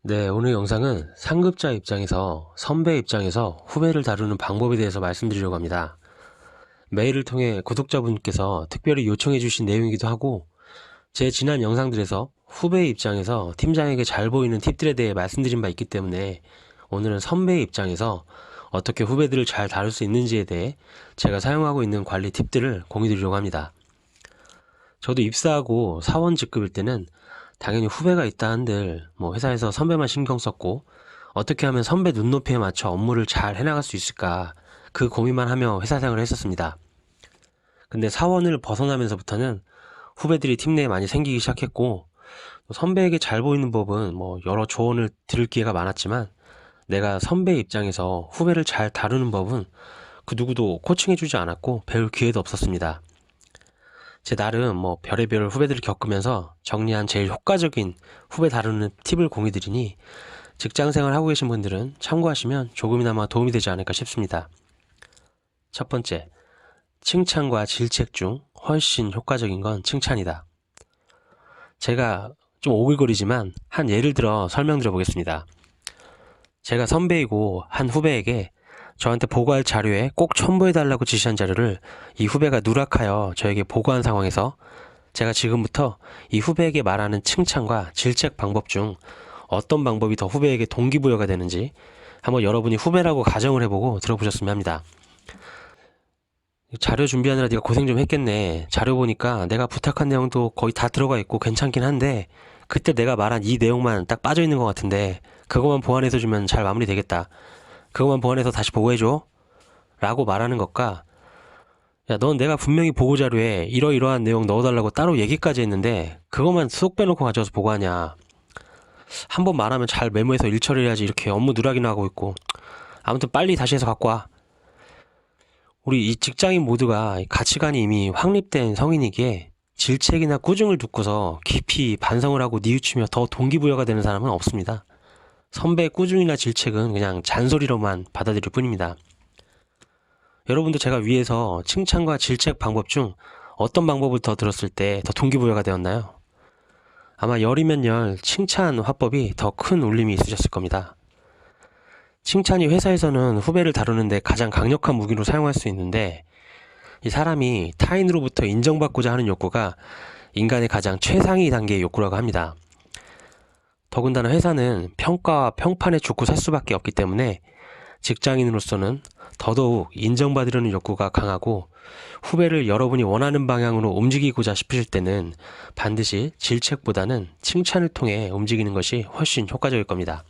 네, 오늘 영상은 상급자 입장에서 선배 입장에서 후배를 다루는 방법에 대해서 말씀드리려고 합니다. 메일을 통해 구독자분께서 특별히 요청해 주신 내용이기도 하고 제 지난 영상들에서 후배 입장에서 팀장에게 잘 보이는 팁들에 대해 말씀드린 바 있기 때문에 오늘은 선배 입장에서 어떻게 후배들을 잘 다룰 수 있는지에 대해 제가 사용하고 있는 관리 팁들을 공유 드리려고 합니다. 저도 입사하고 사원 직급일 때는 당연히 후배가 있다 한들 회사에서 선배만 신경 썼고 어떻게 하면 선배 눈높이에 맞춰 업무를 잘 해나갈 수 있을까 그 고민만 하며 회사 생활을 했었습니다. 근데 사원을 벗어나면서부터는 후배들이 팀 내에 많이 생기기 시작했고 선배에게 잘 보이는 법은 여러 조언을 들을 기회가 많았지만 내가 선배 입장에서 후배를 잘 다루는 법은 그 누구도 코칭해주지 않았고 배울 기회도 없었습니다. 제 나름 별의별 후배들을 겪으면서 정리한 제일 효과적인 후배 다루는 팁을 공유드리니 직장생활 하고 계신 분들은 참고하시면 조금이나마 도움이 되지 않을까 싶습니다. 첫 번째, 칭찬과 질책 중 훨씬 효과적인 건 칭찬이다. 제가 좀 오글거리지만 한 예를 들어 설명드려 보겠습니다. 제가 선배이고 한 후배에게 저한테 보고할 자료에 꼭 첨부해달라고 지시한 자료를 이 후배가 누락하여 저에게 보고한 상황에서 제가 지금부터 이 후배에게 말하는 칭찬과 질책 방법 중 어떤 방법이 더 후배에게 동기부여가 되는지 한번 여러분이 후배라고 가정을 해보고 들어보셨으면 합니다. 자료 준비하느라 네가 고생 좀 했겠네. 자료 보니까 내가 부탁한 내용도 거의 다 들어가 있고 괜찮긴 한데 그때 내가 말한 이 내용만 딱 빠져 있는 것 같은데 그것만 보완해서 주면 잘 마무리 되겠다. 그것만 보완해서 다시 보고해줘 라고 말하는 것과 야, 넌 내가 분명히 보고자료에 이러이러한 내용 넣어달라고 따로 얘기까지 했는데 그것만 쏙 빼놓고 가져와서 보고하냐. 한번 말하면 잘 메모해서 일 처리해야지 이렇게 업무 누락이나 하고 있고. 아무튼 빨리 다시 해서 갖고 와. 우리 이 직장인 모두가 가치관이 이미 확립된 성인이기에 질책이나 꾸중을 듣고서 깊이 반성을 하고 뉘우치며 더 동기부여가 되는 사람은 없습니다. 선배의 꾸중이나 질책은 그냥 잔소리로만 받아들일 뿐입니다. 여러분도 제가 위에서 칭찬과 질책 방법 중 어떤 방법을 더 들었을 때 더 동기부여가 되었나요? 아마 열이면 열 칭찬 화법이 더 큰 울림이 있으셨을 겁니다. 칭찬이 회사에서는 후배를 다루는데 가장 강력한 무기로 사용할 수 있는데 이 사람이 타인으로부터 인정받고자 하는 욕구가 인간의 가장 최상위 단계의 욕구라고 합니다. 더군다나 회사는 평가와 평판에 죽고 살 수밖에 없기 때문에 직장인으로서는 더더욱 인정받으려는 욕구가 강하고 후배를 여러분이 원하는 방향으로 움직이고자 싶으실 때는 반드시 질책보다는 칭찬을 통해 움직이는 것이 훨씬 효과적일 겁니다.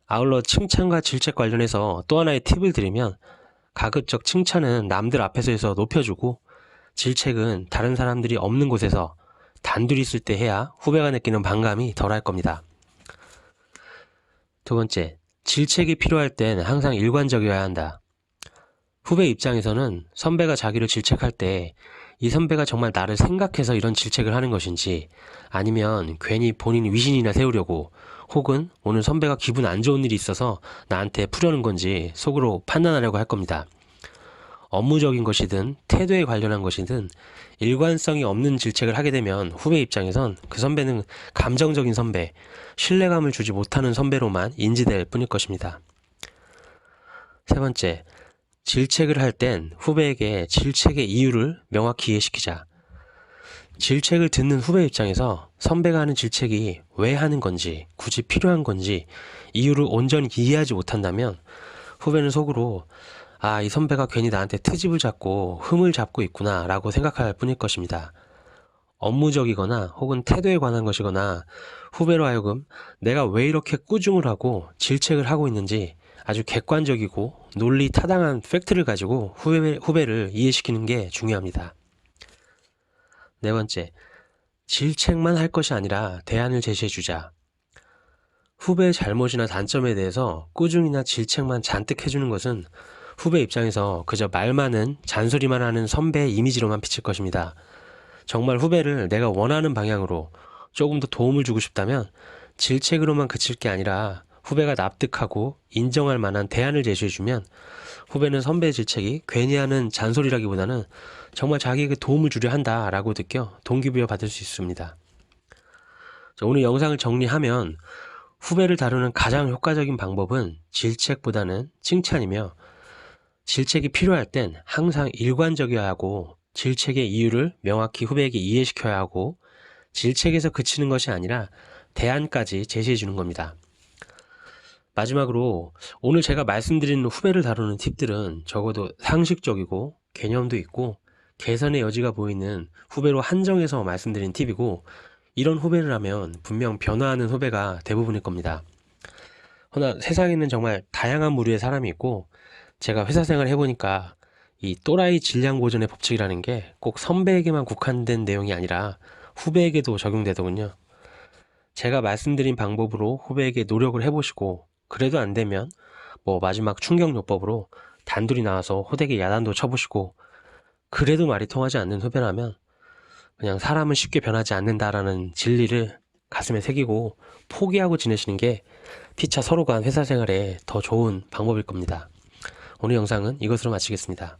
아울러 칭찬과 질책 관련해서 또 하나의 팁을 드리면 가급적 칭찬은 남들 앞에서 해서 높여주고 질책은 다른 사람들이 없는 곳에서 단둘이 있을 때 해야 후배가 느끼는 반감이 덜할 겁니다. 두 번째, 질책이 필요할 땐 항상 일관적이어야 한다. 후배 입장에서는 선배가 자기를 질책할 때 이 선배가 정말 나를 생각해서 이런 질책을 하는 것인지 아니면 괜히 본인 위신이나 세우려고 혹은 오늘 선배가 기분 안 좋은 일이 있어서 나한테 푸려는 건지 속으로 판단하려고 할 겁니다. 업무적인 것이든 태도에 관련한 것이든 일관성이 없는 질책을 하게 되면 후배 입장에선 그 선배는 감정적인 선배, 신뢰감을 주지 못하는 선배로만 인지될 뿐일 것입니다. 세 번째, 질책을 할 땐 후배에게 질책의 이유를 명확히 이해시키자. 질책을 듣는 후배 입장에서 선배가 하는 질책이 왜 하는 건지, 굳이 필요한 건지 이유를 온전히 이해하지 못한다면 후배는 속으로 이 선배가 괜히 나한테 트집을 잡고 흠을 잡고 있구나 라고 생각할 뿐일 것입니다. 업무적이거나 혹은 태도에 관한 것이거나 후배로 하여금 내가 왜 이렇게 꾸중을 하고 질책을 하고 있는지 아주 객관적이고 논리 타당한 팩트를 가지고 후배를 이해시키는 게 중요합니다. 네 번째, 질책만 할 것이 아니라 대안을 제시해주자. 후배의 잘못이나 단점에 대해서 꾸중이나 질책만 잔뜩 해주는 것은 후배 입장에서 그저 말 많은 잔소리만 하는 선배의 이미지로만 비칠 것입니다. 정말 후배를 내가 원하는 방향으로 조금 더 도움을 주고 싶다면 질책으로만 그칠 게 아니라 후배가 납득하고 인정할 만한 대안을 제시해주면 후배는 선배의 질책이 괜히 하는 잔소리라기보다는 정말 자기에게 도움을 주려 한다라고 느껴 동기부여 받을 수 있습니다. 오늘 영상을 정리하면 후배를 다루는 가장 효과적인 방법은 질책보다는 칭찬이며, 질책이 필요할 땐 항상 일관적이어야 하고, 질책의 이유를 명확히 후배에게 이해시켜야 하고, 질책에서 그치는 것이 아니라 대안까지 제시해 주는 겁니다. 마지막으로 오늘 제가 말씀드린 후배를 다루는 팁들은 적어도 상식적이고 개념도 있고 개선의 여지가 보이는 후배로 한정해서 말씀드린 팁이고, 이런 후배를 하면 분명 변화하는 후배가 대부분일 겁니다. 허나 세상에는 정말 다양한 부류의 사람이 있고, 제가 회사 생활을 해보니까 이 또라이 질량 보존의 법칙이라는 게 꼭 선배에게만 국한된 내용이 아니라 후배에게도 적용되더군요. 제가 말씀드린 방법으로 후배에게 노력을 해보시고, 그래도 안 되면 마지막 충격요법으로 단둘이 나와서 호되게 야단도 쳐보시고, 그래도 말이 통하지 않는 후배라면 그냥 사람은 쉽게 변하지 않는다라는 진리를 가슴에 새기고 포기하고 지내시는 게 피차 서로 간 회사 생활에 더 좋은 방법일 겁니다. 오늘 영상은 이것으로 마치겠습니다.